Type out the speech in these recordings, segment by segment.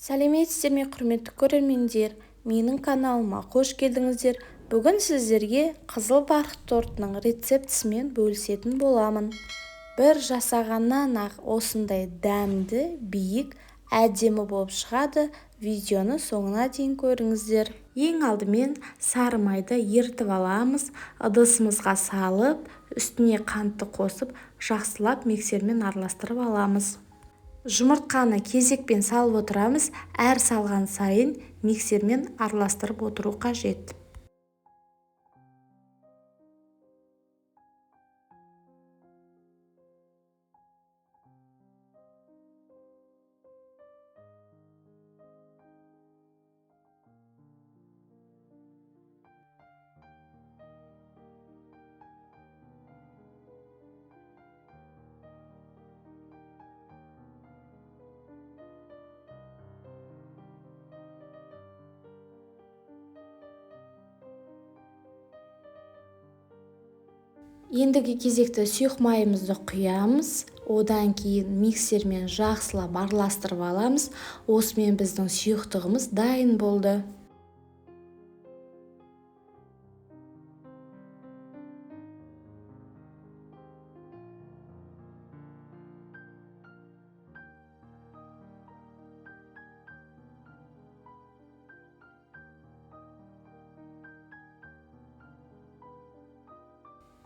Сәлеметсіздер ме, құрметті көрермендер, менің каналыма қош келдіңіздер. Бүгін сіздерге қызыл барқыт тортының рецептісімен бөлісетін боламын. Бір жасағаннан-ақ осындай дәмді, биік, әдемі болып шығады. Видеоны соңына дейін көріңіздер. Ең алдымен сары майды ертіп аламыз, ыдысымызға салып, үстіне қантты қосып, жақсылап миксермен араластырып аламыз. Жұмыртқаны кезекпен салып отырамыз, әр салған сайын миксермен араластырып отыру қажет. Ендігі кезекті сұйық майымызды құямыз, одан кейін миксермен жақсылап араластырып аламыз. Осымен біздің сұйықтығымыз дайын болды.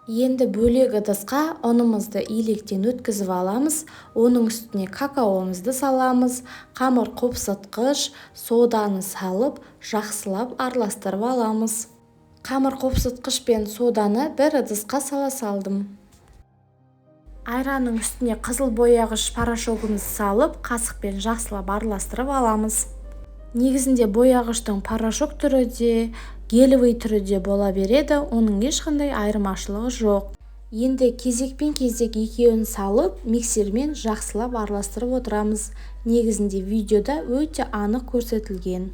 Енді бөлек ыдысқа ұнымызды илектен өткізіп аламыз. Оның үстіне какаомызды саламыз. Қамыр қопсытқыш, соданы салып, жақсылап араластырып аламыз. Қамыр қопсытқыш пен соданы бір ыдысқа сала салдым. Айранның үстіне қызыл бояғыш порошогымызды салып, қасықпен жақсылап араластырып аламыз. Негізінде бояғыштың порошок түрі де, гелевый түрі де бола береді, оның ешқандай айырмашылығы жоқ. Енді кезекпен кезек екеуін салып, миксермен жақсылап араластырып отырамыз. Негізінде видеода өте анық көрсетілген.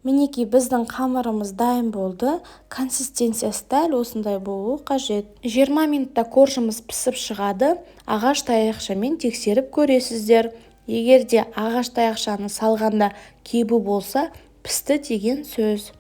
Мінекей біздің қамырымыз дайын болды. Консистенциясы дәл осындай болуы қажет. 20 минутта коржымыз пісіп шығады. Ағаш таяқшамен тексеріп көресіздер. Егер де ағаш таяқшаны салғанда кебу болса, пісті деген сөз.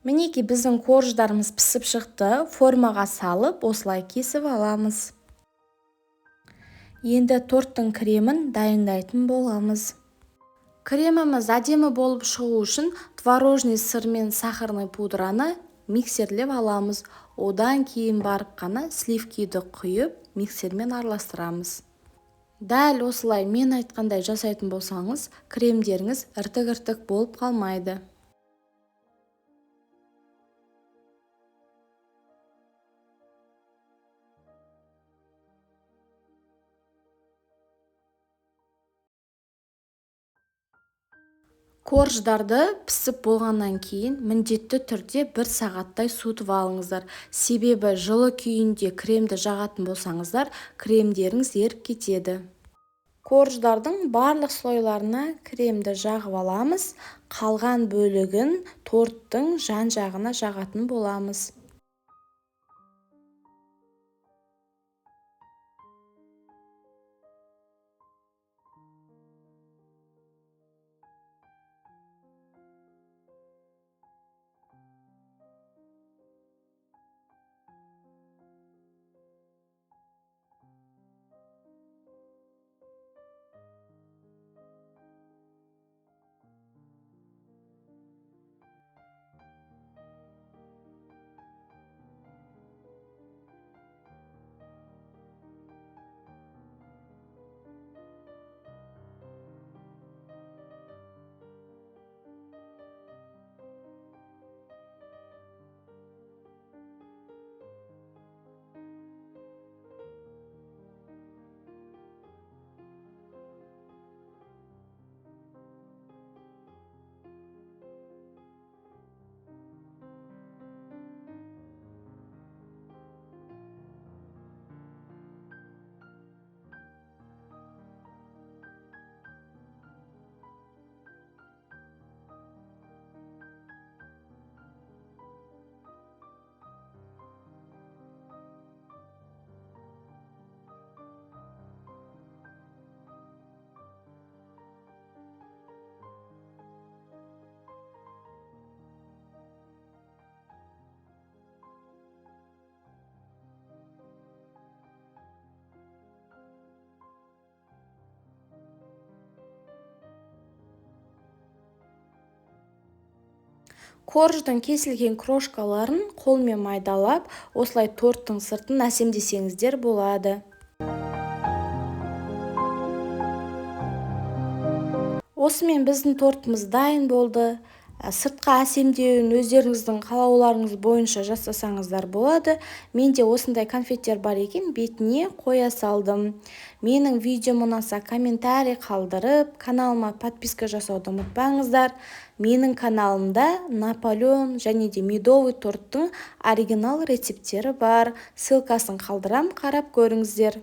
Мінекей біздің корждарымыз пісіп шықты. Формаға салып, осылай кесіп аламыз. Енді торттың кремін дайындайтын боламыз. Креміміз әдемі болып шығу үшін творожный сыр мен сахарный пудраны миксерлеп аламыз. Одан кейін барып қана сливкиді құйып, миксермен араластырамыз. Дәл осылай мен айтқандай жасайтын болсаңыз, кремдеріңіз іртік-іртік болып қалмайды. Корждарды пісіп болғаннан кейін міндетті түрде 1 сағаттай суытып алыңыздар. Себебі жылы күйінде кремді жағатын болсаңыздар, кремдеріңіз еріп кетеді. Корждардың барлық слойларына кремді жағып аламыз. Қалған бөлігін торттың жан-жағына жағатын боламыз. Корждың кесілген крошкаларын қолмен майдалап, осылай торттың сыртын әсемдесеңіздер болады. Осымен біздің тортымыз дайын болды. Сыртқа әсемдеуін өздеріңіздің қалауларыңыз бойынша жасасаңыздар болады. Менде осындай конфеттер бар екен, бетіне қоя салдым. Менің видеом ұнаса комментарий қалдырып, каналыма подписка жасауды ұмытпаңыздар. Менің каналымда Наполеон және де медовый торттың оригинал рецептері бар. Ссылкасын қалдырам, қарап көріңіздер.